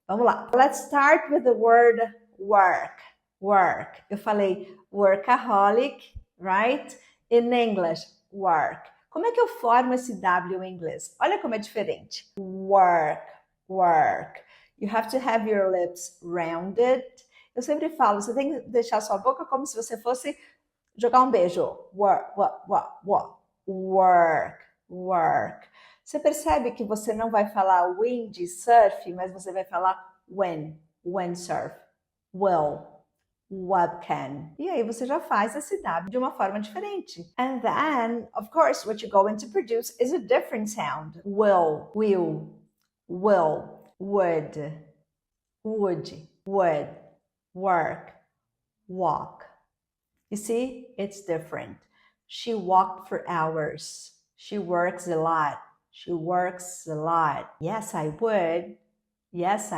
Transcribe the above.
Vamos lá. Let's start with the word work. Work. Eu falei workaholic, right? In English, work. Como é que eu formo esse W em inglês? Olha como é diferente. Work, work. You have to have your lips rounded. Eu sempre falo, você tem que deixar sua boca como se você fosse jogar um beijo. Work, work, work. Você percebe que você não vai falar wind, surf, mas você vai falar windsurf, will, webcam. E aí você já faz esse W de uma forma diferente. And then, of course, what you're going to produce is a different sound. Will, would, work, walk. You see, it's different. She walked for hours. She works a lot. She works a lot. Yes, I would. Yes,